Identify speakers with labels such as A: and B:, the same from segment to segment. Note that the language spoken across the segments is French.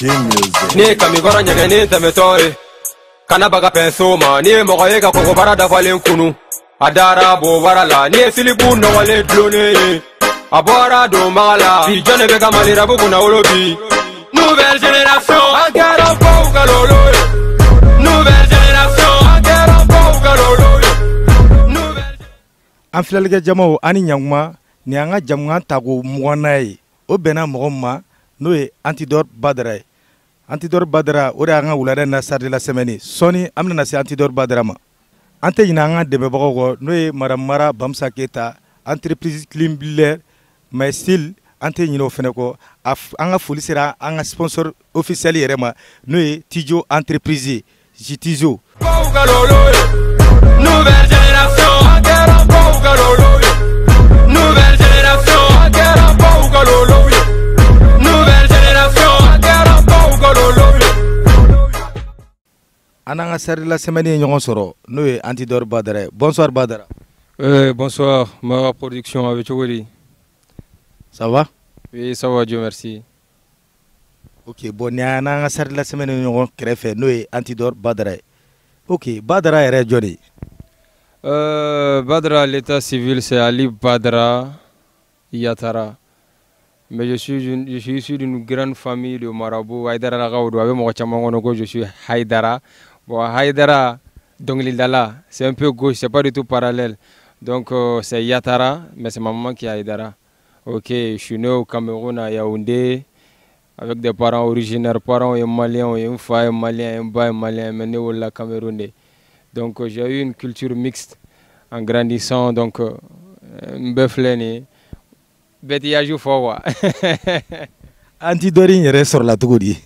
A: Ni kami gora nyege ni temetoi kana baga pensoma ni mogoye ga koko bara da valen kunu adara bo warala ni silibu no wale drone abora do mala si jone be ga malira bu na olobi nouvelle génération agara bo galolo nouvelle génération agara bo galolo
B: an filɛlikɛ jamaw ani ɲakuma ni an ka jamukan tago mugana ye o bɛnna mɔgɔ ma n'o ye Antidor Badara ye. Antidor Badara o de y'an ka wulada na sarde la semaine sɔni an bɛna se Antidor Badara ma an tɛ ɲinɛ an ka dɛmɛbagaw kɔ n'o ye Madame Mara Bamusa Keyita entreprise clean builder mais still an tɛ ɲinɛ o fɛnɛ kɔ an ka foli sera an ka sponsor officiel yɛrɛ ma n'o ye Tijo entreprise Jitizo.
A: Nouvelle génération agara bo galolo nouvelle génération agara bo galolo nouvelle génération agara bo galolo
B: an an ka sarde la semaine ye ɲɔgɔn sɔrɔ n'o ye Antidor Badara ye. Bonsoir Badara.
C: Bonsoir, ma production avec Chogori.
B: Ça va?
C: Oui, ça va, Dieu merci.
B: Ok, bon, ni an an ka sarde la semaine ye ɲɔgɔn kɛrɛfɛ n'o ye Antidor Badara ye. Ok, Badara yɛrɛ jɔni?
C: Badra, l'état civil, c'est Ali Badra Yatara. Mais je suis issu d'une grande famille de marabouts. Haïdara Lagaoudou, avec mon chamangonogo, je suis Haïdara. Bon, Haïdara, donc l'Ildala, c'est un peu gauche, c'est pas du tout parallèle. Donc c'est Yatara, mais c'est ma maman qui est Haïdara. Ok, je suis né au Cameroun, à Yaoundé, avec des parents originaires. Parents et maliens, un frère malien, un bas malien, mais né au Camerounais. Donc j'ai eu une culture mixte en grandissant, donc un bœuf l'aîné. Bétiage fort.
B: Antidor yɛrɛ sɔrɔ la cogo di?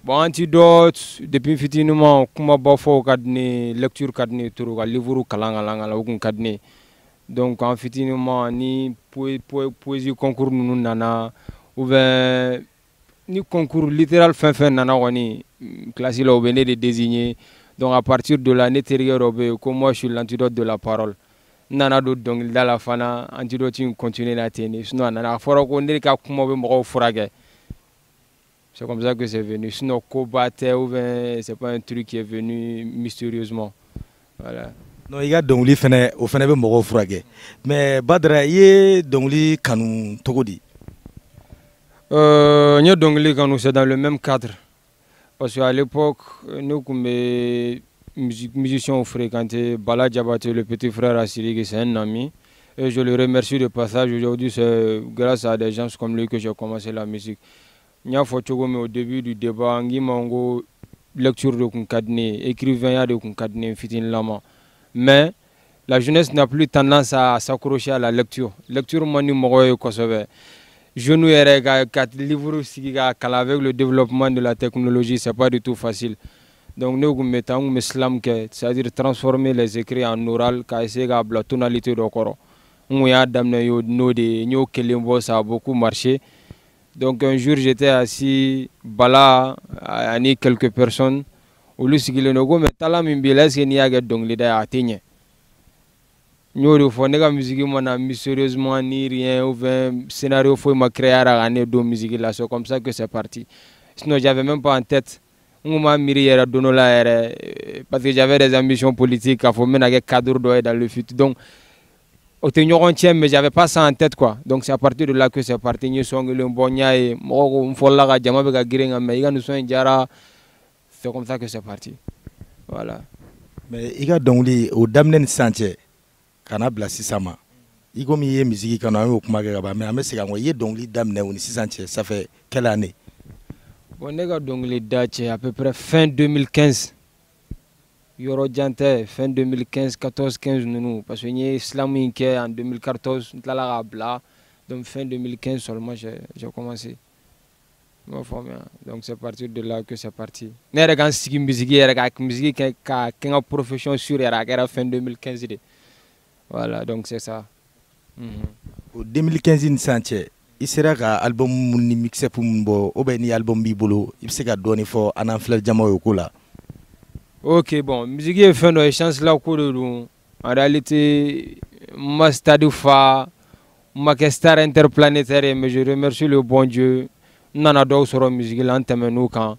C: Bon, Antidor depuis fitinement kuma ba fo kadni lecture kadni turu ka livre kalanga la ukun kadni. Donc en fitinement ni poésie concours nunu nana ou bien ni concours littéral fin nana wani classe là au venait de désigner. Donc à partir de l'année antérieure, comme moi je suis l'antidote de la parole. Nana do donc dans la fana antidote continue à tenir. Sinon nana fora ko ndiri ka kuma be mo forage. C'est comme ça que c'est venu. Sinon Kobate ou bien c'est pas un truc qui est venu mystérieusement. Voilà.
B: Non, il y a dongli fene o fene be mo forage. Mais Badara ye dongli kanu togodi.
C: Nya dongli kanu c'est dans le même cadre. Parce qu'à l'époque, nous, comme musiciens, on fréquentait Bala Diabaté, le petit frère Assiri, c'est un ami. Et je le remercie de passage. Aujourd'hui, c'est grâce à des gens comme lui que j'ai commencé la musique. Nya Fochogome, au début du débat, Angi Mango, lecture de Kunkadne, écrivain de Kunkadne, Fitin Lama. Mais la jeunesse n'a plus tendance à s'accrocher à la lecture. Lecture, Manu Moroye Kosovo. Je nous ai quatre livres avec le développement de la technologie, c'est pas du tout facile. Donc nous mettons un islam c'est-à-dire transformer les écrits en oral, essayer la tonalité de Coran. On a ça a beaucoup marché. Donc un jour j'étais assis, bala, à quelques personnes, au lieu de nous mais t'as la mimbiles qui n'y a que donc l'idée à atteindre. Nous avons fait la musique mystérieusement ni rien ou un scénario faut m'a créé à l'année de musique là c'est comme ça que c'est parti. Sinon j'avais même pas en tête on m'a miré à donner là parce que j'avais des ambitions politiques à faut mener un cadre dans le futur donc au tient mais j'avais pas ça en tête quoi. Donc c'est à partir de là que c'est parti nous sommes le bonya et on faut là jama avec giringa mais nous sommes jara c'est comme ça que c'est parti. Voilà.
B: Mais il y a donc les au damnen santé kana bila sisama iko mi ye musique kana o kuma ga ba mais amese ga ye dongli damne woni sisanche ça fait quelle année?
C: Bon nega dongli dache à peu près fin 2015 yoro jante fin 2015 14 15 nous parce que ni islamique en 2014 la bla donc fin 2015 seulement j'ai commencé ma forme donc c'est à partir de là que c'est parti nere gan sigi musique era musique ka profession sur era fin 2015 de. Voilà, donc c'est ça.
B: En 2015, il sera un album mixé pour mon ou bien un album bibolo. Il sera donné pour un enfant de Jamo Yokola.
C: Ok, bon, musique est fin de chance là en réalité, ma stade fa, ma star interplanétaire, mais je remercie le bon Dieu. nana dɔw sɔrɔ musique la an tɛmɛ n'u kan.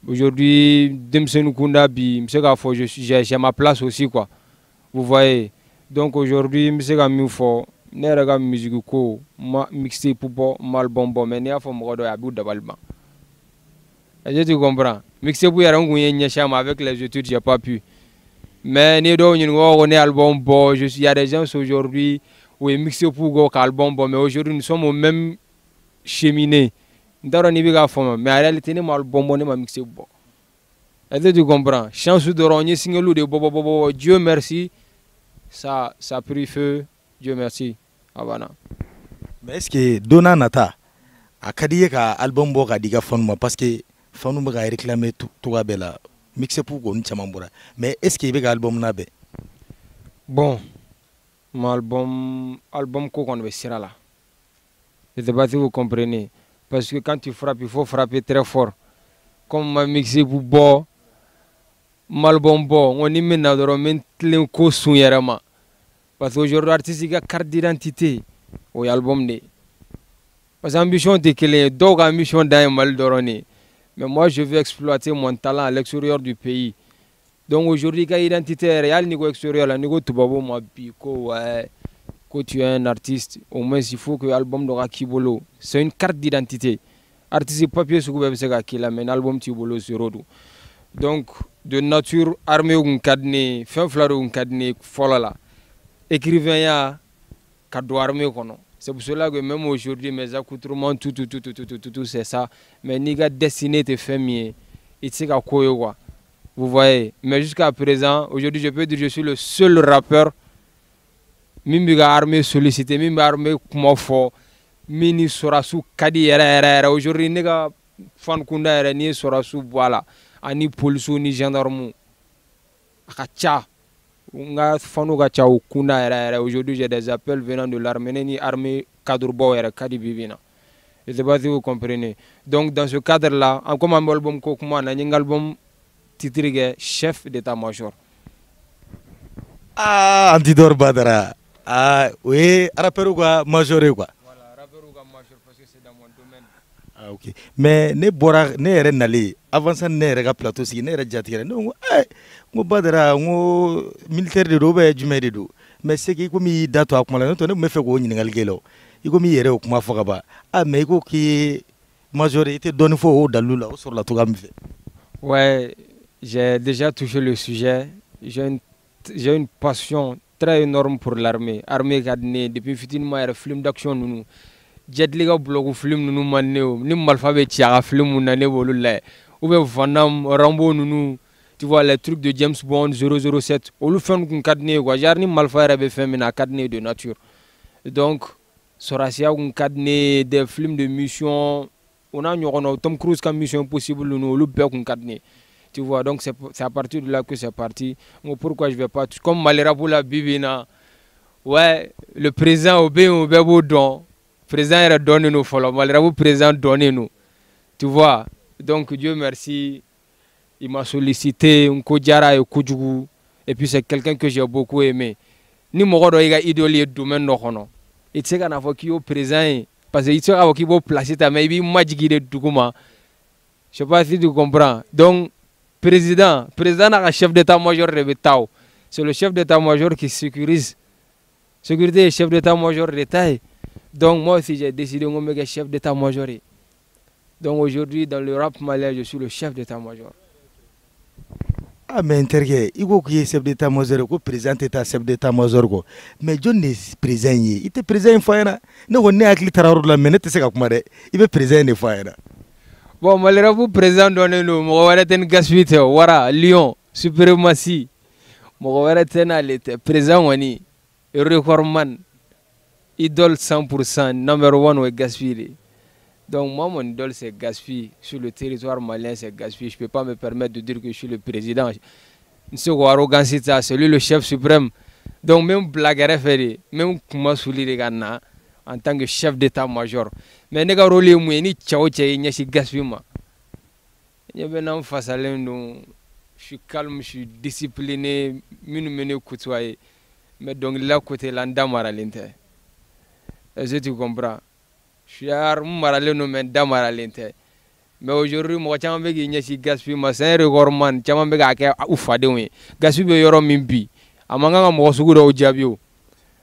C: Aujourd'hui denmisɛnnin kunda bi n bɛ se k'a fɔ j'ai ma place aussi quoi, vous voyez. Donc aujourd'hui n bɛ se ka min fɔ ne yɛrɛ ka musique ko ma mixtape bɔ ma album bɔ, mais n'i y'a fɔ mɔgɔ dɔ ye a b'u dabali ban. Est-ce que tu comprends? Mixtape yɛrɛ n kun ye ɲɛsin a ma avec les études j'ai pas pu, mais n'i ye dɔw ɲininka ko ne album bɔ, il y a des gens aujourd'hui où ye mixtape ko k'album bɔ, mais aujourd'hui nous sommes au même cheminée. N t'a dɔn n'i bɛ k'a faamu, mais en réalité ne ma album bɔ, ne ma mixtape bɔ. Est-ce que tu comprends? Chance dɔrɔn n ye single de bɔ, Dieu merci, ça a pris feu, Dieu merci. Abana.
B: Mais est-ce que donna nata a ka di ye ka album bɔ ka di ka fanu ma, parce que fanu bɛ ka réclamer togoya bɛɛ la, mixtape kɔni caman bɔra, mais est-ce que i bɛ ka album labɛn?
C: Bon, mon album ko kɔni bɛ sira la. Je ne sais pas si vous comprenez, parce que quand tu frappes, il faut frapper très fort. Comme ma mixtape bɔ, mon album bɔ, on y met na dɔrɔn n bɛ tilen ko sun yɛrɛ ma. Parce qu'aujourd'hui, l'artiste a carte d'identité au album. Parce que l'ambition est que donc ambition d'un mal d'orné. Mais moi, je veux exploiter mon talent à l'extérieur du pays. Donc aujourd'hui, quand l'identité réelle niveau extérieur, là, niveau tout babo moi pico, ouais, quand tu es un artiste, au moins il faut que l'album de Kibolo, c'est une carte d'identité. Artiste papier sur le web qui la mais album Kibolo sur Rodou. Donc de nature armée ou cadné, fin fleur ou cadné, folle là. Écrivain ya cadeau armé kono. C'est pour cela que même aujourd'hui mes accoutrements tout c'est ça. Mais ni gars destiné te fait mieux. Il sait qu'à quoi. Vous voyez. Mais jusqu'à présent, aujourd'hui je peux dire que je suis le seul rappeur. Mimbiga armé sollicité, mimbiga armé comment fort. Mini sorasu kadi era. Aujourd'hui ni gars fan kunda era ni sorasu voilà. Ani police ni gendarme. Akacha. Aujourd'hui, j'ai des appels venant de l'armée, ni armée cadre boer, kadi bibina. Je ne sais pas si vous comprenez. Donc, dans ce cadre-là, comme un album, un album titré Chef d'état-major.
B: Ah, Antidor Badara. Ah, oui, rappeur ou quoi, major quoi.
C: Voilà, rappeur ou quoi, major, parce que c'est dans mon domaine.
B: Ah, ok. Mais ne bora, ne ere nali, avant ça ne ere plateau si, ne ere jatire, non, ngo Badara, ngo militaire de robe, jumé de do. Mais c'est que comme il date à comment là, ne me fait quoi ni ngalgelo. Il comme il ere au comment fogaba. Ah, mais il qui majorité donne faux dans l'oula sur la toga me fait.
C: Ouais, j'ai déjà touché le sujet. J'ai une passion très énorme pour l'armée. Armée cadnée, depuis fitinement, il y a film d'action nous. Jetliga blog film nous manéo, ni malfabet tiara film ou nané volule. Ou bien Vanam, Rambo nous, tu vois les trucs de James Bond 007. Ou le film qu'on cadné quoi, j'ai ni malfa avait fait mais cadné de nature. Donc, Soracia qu'on cadné des films de mission. On a Tom Cruise comme Mission Impossible nous le père qu'on cadné. Tu vois, donc c'est à partir de là que c'est parti. Pourquoi je vais pas comme Malera pour la Bibina. Ouais, le président obéit au bébo don. Le président a donné nous follow. Malera le président donné nous. Tu vois, donc Dieu merci, il m'a sollicité un Kodjara et Koudjougou. Et puis c'est quelqu'un que j'ai beaucoup aimé. Ni mon gars il a idolé domaine non. Et tu sais qu'on a fait qui au président parce que il sera qui va placer ta maybe magique de Dougouma. Je sais pas si tu comprends. Donc président a un chef d'état-major de Betao. C'est le chef d'état-major qui sécurise. Sécurité est chef d'état-major de taille. Donc moi aussi j'ai décidé de me mettre chef d'état-major. Donc aujourd'hui dans le rap malien je suis le chef d'état-major.
B: Ah mais intergue, il faut qu'il y ait chef d'état-major, que président est chef d'état-major. Mais John est président. Il était président une fois. Nous on est avec les terroristes là, mais ne te sais pas comment il est président une fois.
C: Bon, malheureusement, président donné nous, mon un gaspite, voilà, Lyon, suprématie. Mon était président wani, recordman, idole 100%, number one ou gaspillé. Donc moi, mon idole c'est gaspillé. Sur le territoire malien, c'est gaspillé. Je ne peux pas me permettre de dire que je suis le président. C'est arrogance, c'est lui le chef suprême. Donc même blague fait, même comment souligner les gars en tant que chef d'état-major. Mais ne ga rôle mu ni tchao tchai nya si gaspima. Nya benam face à l'un je suis calme, je suis discipliné, minu menu côtoyer. Mais donc là côté landa maralinte. Est-ce que tu comprends? Chiar maralen no men da maralen te. Mais aujourd'hui mo chama be gi ñi gaspille ma c'est record man chama be ga ke ufa de wi. Gaspille be yoro min bi. Amanga nga mo sugu do jabio.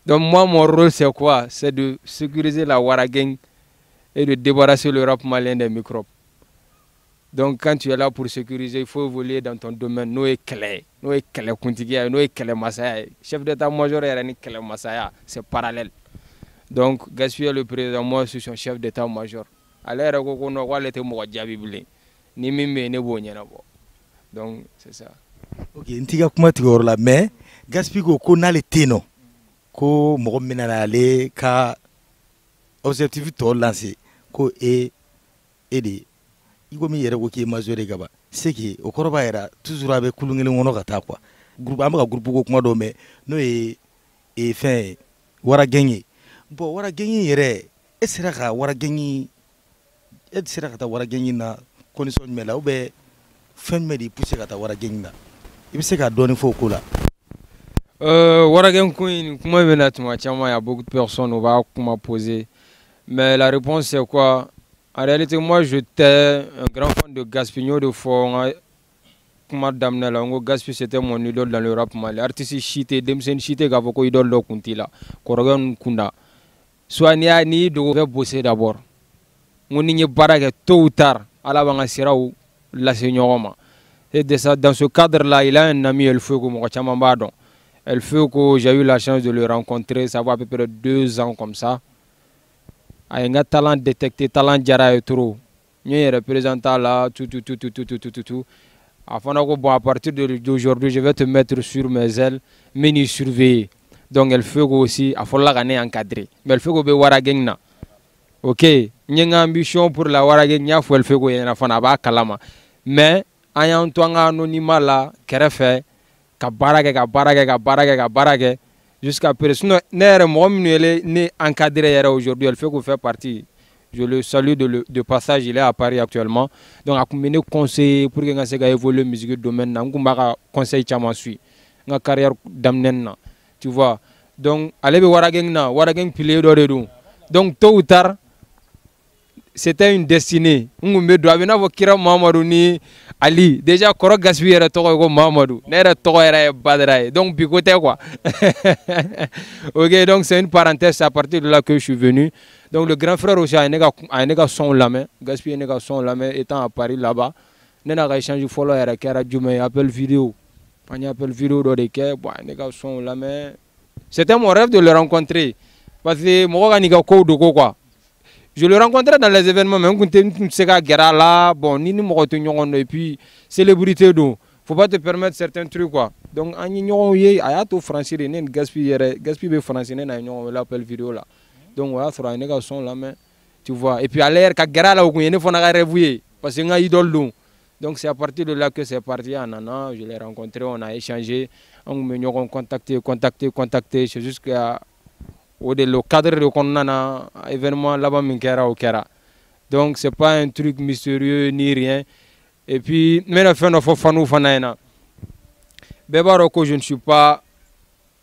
C: Donc moi mon rôle c'est quoi? C'est de sécuriser la Ouarageng et de débarrasser le rap malien des microbes. Donc quand tu es là pour sécuriser, il faut évoluer dans ton domaine. Nous est clair, nous est clair kuntigia, nous est clair masaya. Chef d'état-major est ni clair masaya, c'est parallèle. Donc Gaspille le président, moi je suis son chef d'état-major. Alors ko no wala te mo jabi bile. Ni mimbe ne bo nyana bo. Donc c'est ça.
B: OK, ntiga kuma tigor la mais Gaspille ko na le teno. Ko mo mina na le ka objectif to lancer ko aider. Iko mi yere ko ki majoré gaba. C'est que o koroba era toujours avec kulungele ngono kata quoi. Groupe amaka groupe ko kuma do mais no e fin Ouarageng. Bon Ouarageng yere esera ka Ouarageng sera ka ta Ouarageng na condition mela ou be fin me di pousser ka ta Ouarageng na. Il se ka donner fo ko la.
C: Ouarageng comment venait moi il y a beaucoup de personnes on va comment poser mais la réponse c'est quoi? En réalité moi j'étais un grand fan de Gaspigno de fond comment d'amener là Gaspigno c'était mon idole dans le rap malien artiste chité demsen chité ga ko idole do kuntila Korogan kunda soit ni devait bosser d'abord on n'y baraka tôt ou tard à la banga siraou la seigneuroma et de ça dans ce cadre là il a un ami el feu comme Chamambadon. Elle fait que j'ai eu la chance de le rencontrer, ça va à peu près 2 ans comme ça. Il a un talent détecté, talent jara et trop. Il est représentant là, tout. À partir d'aujourd'hui, je vais te mettre sur mes ailes, mais ni surveiller. Donc elle fait aussi, il faut la gagner encadré. Mais elle fait que Ouarageng na. Ok, il y a une ambition pour la Ouarageng, il faut elle fait que y a une fana kalama. Mais en y a un anonymat là, qu'elle fait. Ka barage jusqu'à présent ne encadré aujourd'hui elle fait qu'on fait partie je le salue de passage il est à Paris actuellement donc a mené conseil pour que ngase ga évoluer musique domaine na ngumba conseil chama suit nga carrière damnen na tu vois donc aller be Ouarageng pilier do redu donc tôt ou tard c'était une destinée ngumbe do avena vo kira Mamadou ni Ali déjà Koro Gaspille era toko ko Mamadou nera toko era Badra donc bicoté quoi. OK donc c'est une parenthèse à partir de là que je suis venu donc le grand frère aussi a nega son la main Gaspille nega son la main étant à Paris là-bas nena ga échange follow era kera djumé appel vidéo pani appel vidéo do de ke bon nega son la main c'était mon rêve de le rencontrer parce que mo ga niga ko do quoi. Je le rencontrais dans les événements, mais on là, bon, ni et puis célébrité donc, faut pas te permettre certains trucs quoi. Donc en ignorant y a tout français, Gaspille français, on l'appelle vidéo là. Donc voilà, sur un gars son là, mais tu vois. Et puis à l'air, quand là, on y faut rêver parce que c'est un idole donc c'est à partir de là que c'est parti. Je l'ai rencontré, on a échangé, on m'a contacté, c'est jusqu'à le cadre de qu'on événement là-bas au Kera. Donc c'est pas un truc mystérieux ni rien. Et puis mais fin je ne suis pas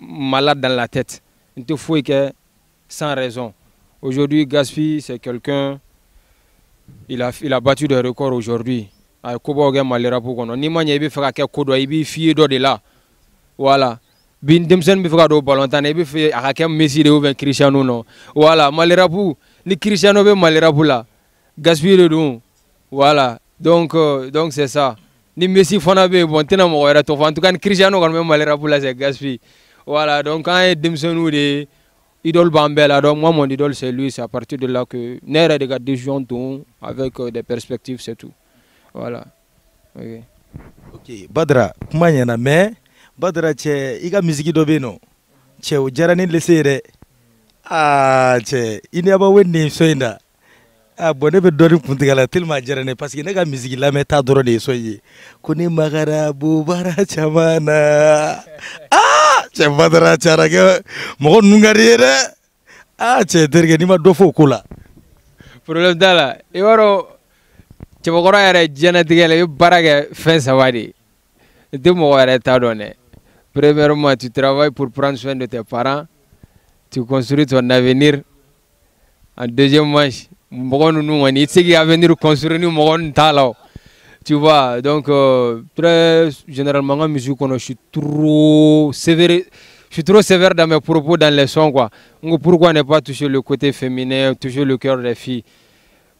C: malade dans la tête. Il te faut que sans raison. Aujourd'hui Gaspille c'est quelqu'un il a battu des records aujourd'hui. A Kobo ga malera pour qu'on ni manya bi fera ke kodo ibi fie do de là. Voilà. Bin demsen bi fera do ballon tan ibi fe aka Messi de ou bien Cristiano non. Voilà, malera pour ni Cristiano be malera pour là. Gaspille le don. Voilà. Donc c'est ça. Ni Messi fona be bon tena mo era to en tout cas Cristiano quand même malera pour là c'est Gaspille. Voilà, donc quand demsen ou de idole Bambela, donc moi mon idole c'est lui, c'est à partir de là que nera de garder jonton avec des perspectives c'est tout. Voilà. Okay.
B: OK, Badra, kuma yana mais Badra che iga musique do beno. Che o jarani lesere. Ah, che ini aba wenni soinda. Ah, bonne be dori puntigala tellement jarani parce que nega musique la meta doro de soyi. Kuni magara bubara chamana. Ah, che Badra charaga mo nungariere. Ah, che terge ni ma dofo kula.
C: Problème dala. E waro tu vas génétiquement barage fin savadi. Tu m'aurais premièrement, tu travailles pour prendre soin de tes parents, tu construis ton avenir en deuxième manche. Il sait qu'il va venir construire une talent. Tu vois, donc très généralement en musique, je suis trop sévère dans mes propos dans les sons, quoi. Pourquoi ne pas toucher le côté féminin, toucher le cœur des filles?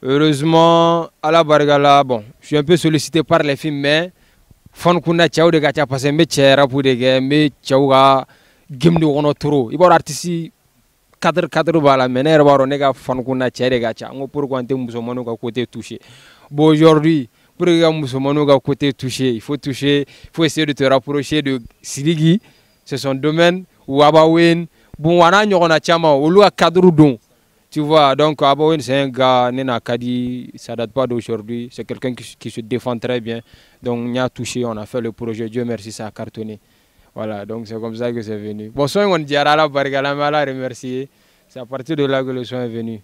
C: Heureusement, à la Bargala, bon, je suis un peu sollicité par les filles, mais fan kuna ciao de gacha parce que me chera pour des gars, me ciao ga game de ono trop. Il va artiste cadre bala mener baro nega fan kuna chera gacha. Pourquoi ante musulmano ga côté touché. Bon aujourd'hui, pour les musulmano ga côté touché, il faut toucher, il faut essayer de te rapprocher de Siligi, c'est son domaine ou Abawen. Bon wana nyona chama ou lua cadre don. Tu vois, donc Abawen c'est un gars, Nena Kadi, ça date pas d'aujourd'hui, c'est quelqu'un qui se défend très bien. Donc on a touché, on a fait le projet, Dieu merci, ça a cartonné. Voilà, donc c'est comme ça que c'est venu. Bon, soin on dit à la Bargala, mais à la remercier. C'est à partir de là que le soin est venu.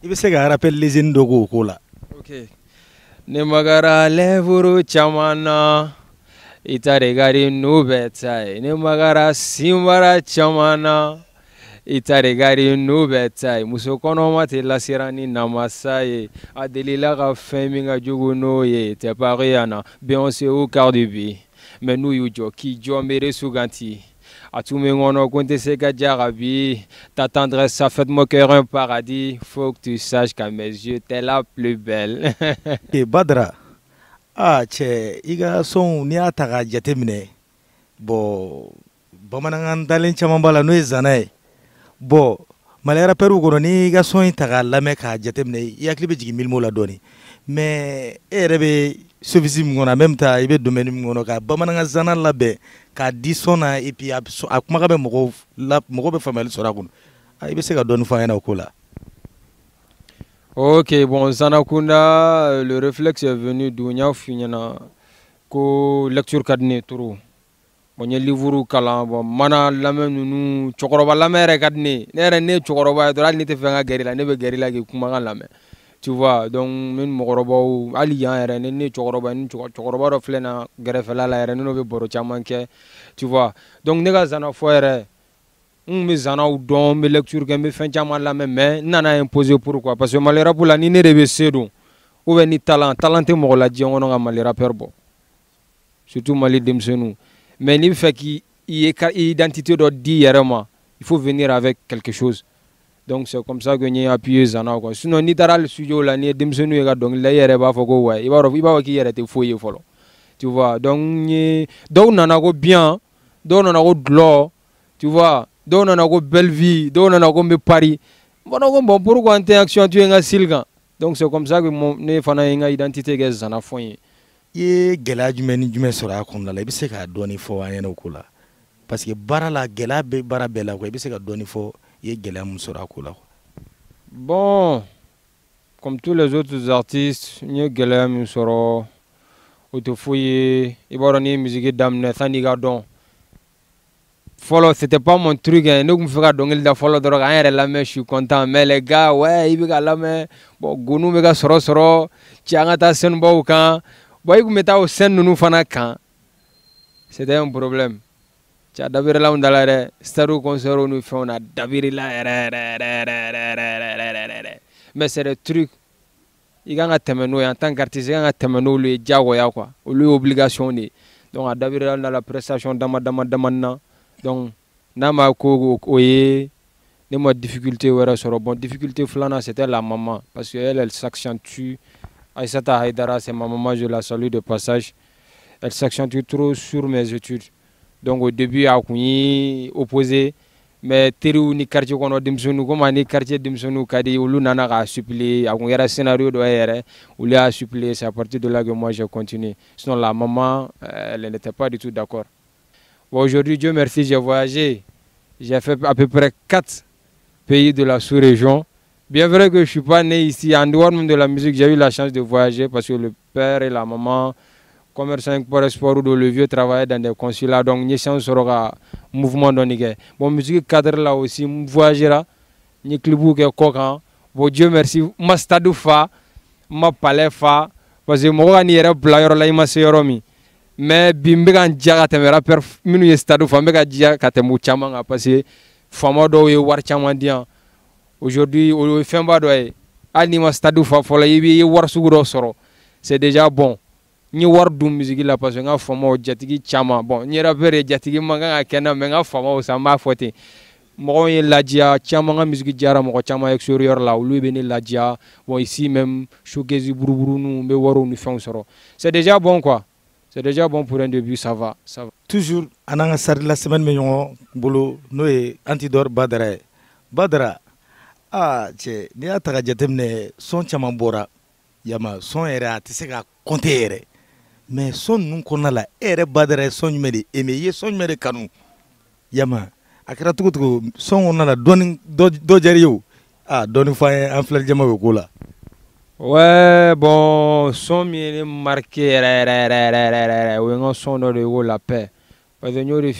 B: Il se rappelle les Indogo Kola.
C: Ok. Nemagara levuru chamana, ita regari nubetai. Nemagara simbara chamana. Itaregari nubetai musokono mate la sirani namasaye adelila ga feminga juguno ye te pariana Beyoncé ou Cardi B mais nous yujo ki jo mere suganti atume ngono konte se gadjarabi ta tendresse ça fait de mon cœur un paradis faut que tu saches qu'à mes yeux t'es la plus belle.
B: Et Badra che iga son ni ataga jatemine bo bamanangan dalen chamambala no ezanae. Bon, malera peru kono ni ga son taga lame ka jatemne yakli be jigi milmo la doni mais erebe service ngona même ta ibe domaine ngono ka bamananga zana labe ka disona et puis akuma ka be mogo be family sora kun ibe se ka doni fa yana ko la.
C: Ok, bon Zanakunda, le réflexe est venu d'Ounia Finyana ko lecture kadne turu. Bon, livre kala bon mana lame nunu chokoroba lame rekadne nere ne chokoroba to ali te fanga gerila ne be gerila ke kuma lame tu vois donc min mogoroba ali ya ere ne chokoroba ni chokoroba ro flena gerefela la ere no be boro chamanke tu vois donc ne ga zana foire me zana ou don me lecture ke me fin chama lame mais nana imposer pourquoi parce que malera pour la ni ne rebe sedo ou ben ni talenté mo la di on nga malera perbo surtout mali demsenu. Mais il fait qu'il y ait identité de dire il faut venir avec quelque chose. Donc c'est comme ça que nous avons appuyé Zana. Sinon, ni dans le studio, là, ni dem senu ega donc là il y a pas faut ouais. Il va qui y a te fouiller follow. Tu vois. Donc on a go bien, donc on a go gloire. Tu vois. Donc on a go belle vie, donc on a go me Paris. Bon pourquoi interaction tu es un silgan. Donc c'est comme ça que mon ne fana une identité que Zana fouiller.
B: Ye gela jumeni jume sora kunda la ibise ka doni fo anyana kula parce que bara la gela be bara bela ko ibise ka doni fo ye gela mun sora kula.
C: Bon, comme tous les autres artistes, nye gela mun soro autofouiller iboroni musique damne saniga don. Follow c'était pas mon truc hein, nous me faire dongel da follow droga rien la mais je suis content mais les gars ouais il la mais bon gonu mega soro tiangata sen bo kan. Boy, vous mettez au sein de nous, c'était un problème. Tu as d'abord là, on a l'air, Starou concert, nous faisons, on a d'abord là, mais c'est le truc. Il y a un thème, en tant qu'artiste, il y a un thème, lui, diago, quoi, lui, obligation. Donc, à d'abord là, dans la prestation, damana. Donc, nama ko oye, ne moi difficulté, ouais, sur bon, difficulté, flana, c'était la maman, parce qu'elle s'accentue. Aïssata Haïdara, c'est ma maman, je la salue de passage. Elle s'accentue trop sur mes études. Donc au début, à Kouni, opposé. Mais Terou ni quartier qu'on a dimsonu, comme ni quartier dimsonu, Kadi, ou l'Unana a supplié, à un scénario de air, ou l'a supplié, c'est à partir de là que moi j'ai continué. Sinon la maman, elle n'était pas du tout d'accord. Bon, aujourd'hui, Dieu merci, j'ai voyagé. J'ai fait à peu près 4 pays de la sous-région. Bien vrai que je ne suis pas né ici, en dehors même de la musique, j'ai eu la chance de voyager parce que le père et la maman, commerçants pour sport ou le vieux travaillaient dans des consulats. Donc, nous sommes sur un mouvement de Niger. Bon, musique cadre là aussi, voyager là, nous sommes qui coquins. Bon, Dieu merci, ma stade fa, ma palais fa, parce que moi, je suis blayer là, je suis mais bimbegan diaga temera per minu stade fa mega diaga katemu chamanga parce que fama do ye war chamandian. aujourd'hui au fin bas doy ani ma stade fa fola yibi war suguro soro c'est déjà bon ni war du musique la parce que nga fama jatigi chama bon ni rapper jatigi manga kena mais nga fama o samba foté mo ye lajia chama nga musique jara mo chama extérieur là ou lui beni lajia bon ici même showcase buruburu nu be waro nu fon soro c'est déjà bon quoi. C'est déjà bon pour un début, ça va.
B: Toujours, on a un la semaine meilleur boulot, nous et Antidor Badara. Badara, ah, tche, ni a taga jatemne son chamambora, yama son era, tiseka konte ere. Mais son nun konala, ere Badara son numeri, emeye son numeri kanu. Yama, akira tukutuku, son onala, do jariyo. Ah, doni fa un fleur jama gola.
C: Ouais, bon, son mien marqué, oui, on son de la paix. Parce que nous, les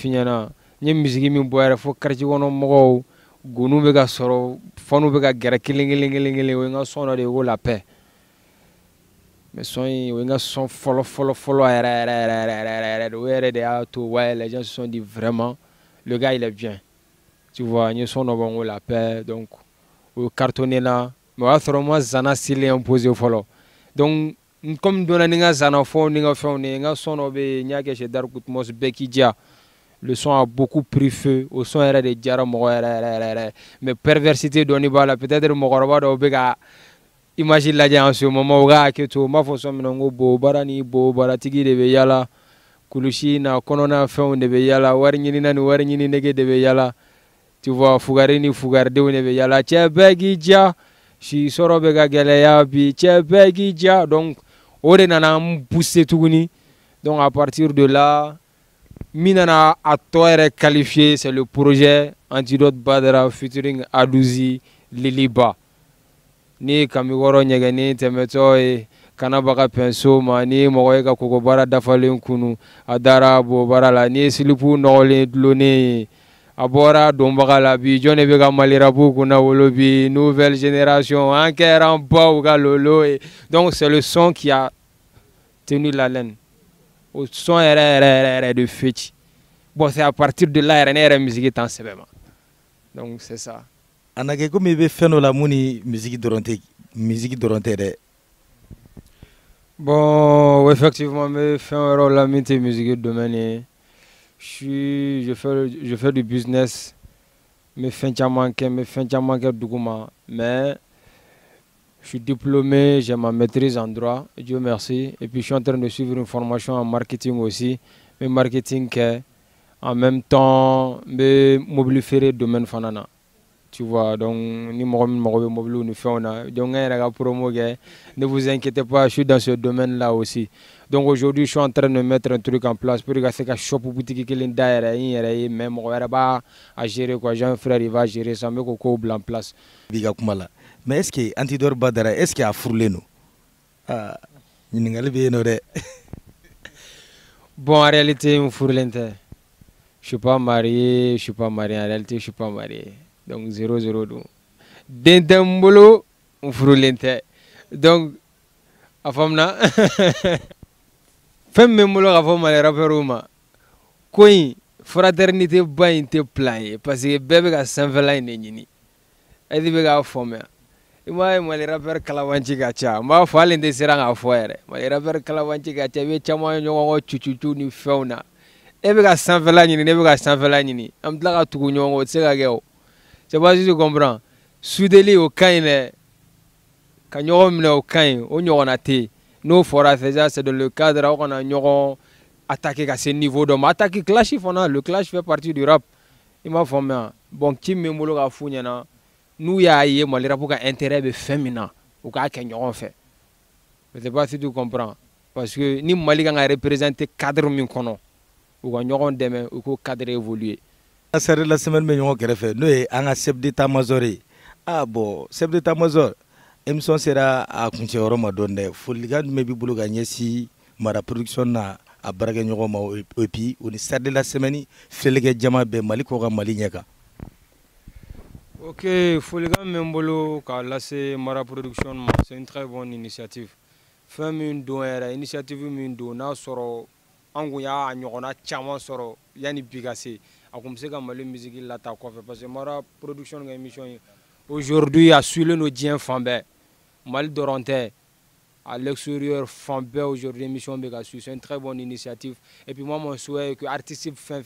C: ni musique, mi boire, faut quartier on mo, gounou bega soro, fonu bega guerre, killing, oui, on son de la paix. Mais son, oui, on son follow, ouais, les gens se sont dit vraiment, le gars il est bien. Tu vois, nous son de la paix, donc, au cartonné là. Mais zana sile imposé au follow. Donc, comme donna ninga zana fo ninga fo ninga sono be nyake chez Darkout Mos Bekidia. Le son a beaucoup pris feu. Au son era de Diara mais perversité d'Oniba là peut-être Mogorba do bega. Imagine la en ce moment ga que to ma fo son minongo bo barani bo baratigi de yala kulushi na konona fo de yala warnyini na warnyini nege de yala. Tu vois fugarini fugarde de yala che Bekidia. Si soro bega geleya bi chebegi dia donc ore nana pousser tuguni donc à partir de là minana atoire qualifié c'est le projet Antidote Badara featuring Aduzi Liliba ni kamigoro nyegani temeto e kanabaka penso mani moye ka kokobara dafalen kunu adara bo barala ni silipu nole dlone Abora Dombagala bi John Vega Malirabu kuna wolobi nouvelle génération encore en bas lolo et donc c'est le son qui a tenu la laine au son de fête. Bon c'est à partir de là la musique en sebema. Donc c'est ça.
B: Anake comme be feno la muni musique doronte.
C: Bon effectivement me fait un rôle la musique domaine. Je fais du business, mais fin de document. Mais je suis diplômé, j'ai ma maîtrise en droit, Dieu merci. Et puis je suis en train de suivre une formation en marketing aussi. Mais marketing en même temps, mais mobiliser le domaine fanana. Tu vois, donc ni mobile nous fait donc ne vous inquiétez pas, je suis dans ce domaine là aussi. Donc aujourd'hui je suis en train de mettre un truc en place pour que ça shop boutique qui est même à gérer quoi. J'ai un frère il va gérer ça mais coco en place.
B: Mais est-ce que Antidor Badara est-ce qu'il a fourlé nous? Ah,
C: bon en réalité je suis pas marié, en réalité je suis pas marié. Donc 0-0. Dentembolo, on frôlente. Donc, à femme là, femme même le rapport mal rapport quoi, fraternité pas inte plaie parce que bébé a s'envelé n'eni. Elle dit bébé a femme. Et moi le rapport kalawanchi gacha. Moi faut de serang à faire. Moi le rapport kalawanchi gacha. Mais chama nyongo chuchuchu ni fauna. Et bébé a s'envelé n'eni, bébé a s'envelé n'eni. Am tla ka tugu nyongo tsega geo. Je sais pas si tu comprends. Soudeli au caïne, quand on au caïne, on a été. Nous, c'est dans le cadre où on a attaqué à ce niveau. Donc, attaquer clash, le clash fait partie du rap. Il m'a formé. Bon, qui me moule à fouiller, nous, il y a le rap pour intérêt féminin. Ou qu'à qu'on fait. Je sais pas si tu comprends. Parce que ni Mali a représenté cadre minkono. Ou qu'on y demain, ou qu'on cadre évolué.
B: La semaine meilleure que fait nous un chef d'état-major. Ah bon, chef d'état-major. Emission sera à continuer à donner. Faut les gars mais bibulu gagner si ma production na à braguer nyoma et puis on est de la semaine fait les gars jama be Mali ko Mali nyaka.
C: Ok, faut les gars même bolo car là c'est ma production c'est une très bonne initiative. Femme une doère initiative une do na soro anguya nyona chama soro yani bigase. A comme ça que Mali musique là ta quoi parce que ma production d'émission Aujourd'hui, à suivre nos diens Fambé, Mal Dorantais, à l'extérieur, Fambé aujourd'hui, émission Bégassu, c'est une très bonne initiative. Et puis moi, mon souhait est que artistes fin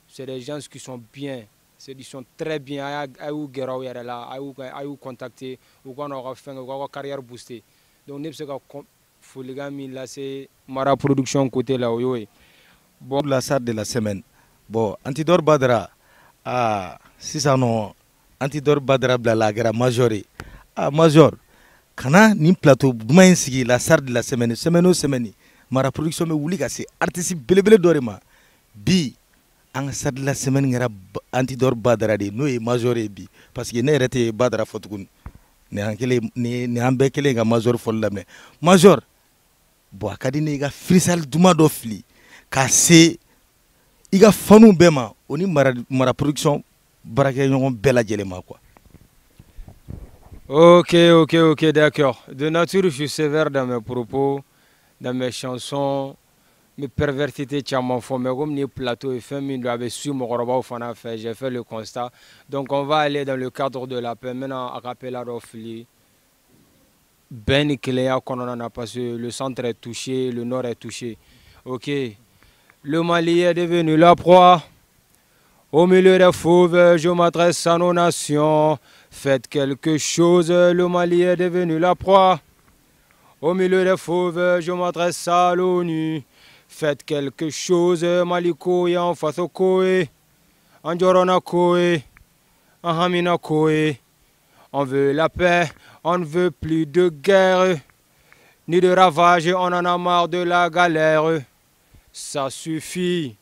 C: c'est des gens qui sont bien, ils sont très bien. Aïe Guerrero là, aïe contacter, ou qu'on aura fait une carrière boostée. Donc nous sommes Foligami là, c'est Mara Production côté là, oui.
B: Bon, la salle de la semaine. Bon, Antidor Badra, si ça non, Antidor Badra la guerre majorée. Major, kana ni plateau main sigi la salle de la semaine, semaine, Mara Production me wuli c'est artiste belebele dorema. Bi, en salle de la semaine ngara Antidor Badra de no e majoré bi, parce que ne rete Badra fotukun. Ne ambe kele nga major fol lamne. Major, bo akadine ga frisal duma do fli. Cassé iga fanu bema oni mara production barake ñogon bela jelema quoi.
C: Ok, d'accord. De nature, je suis sévère dans mes propos, dans mes chansons, mes perversités, mais comme les plateaux et femmes doivent suivre mon robot au fait, j'ai fait le constat. Donc on va aller dans le cadre de la paix. Maintenant, à Capella d'Ofli, Ben Cléa, qu'on en a passé, le centre est touché, le nord est touché. Ok. Le Mali est devenu la proie. Au milieu des fauves, je m'adresse à nos nations. Faites quelque chose, le Mali est devenu la proie. Au milieu des fauves, je m'adresse à l'ONU. Faites quelque chose, Maliko et en face au Koé. Andjorona Koé. Ahamina Koé. On veut la paix, on ne veut plus de guerre. Ni de ravages, on en a marre de la galère. Ça suffit.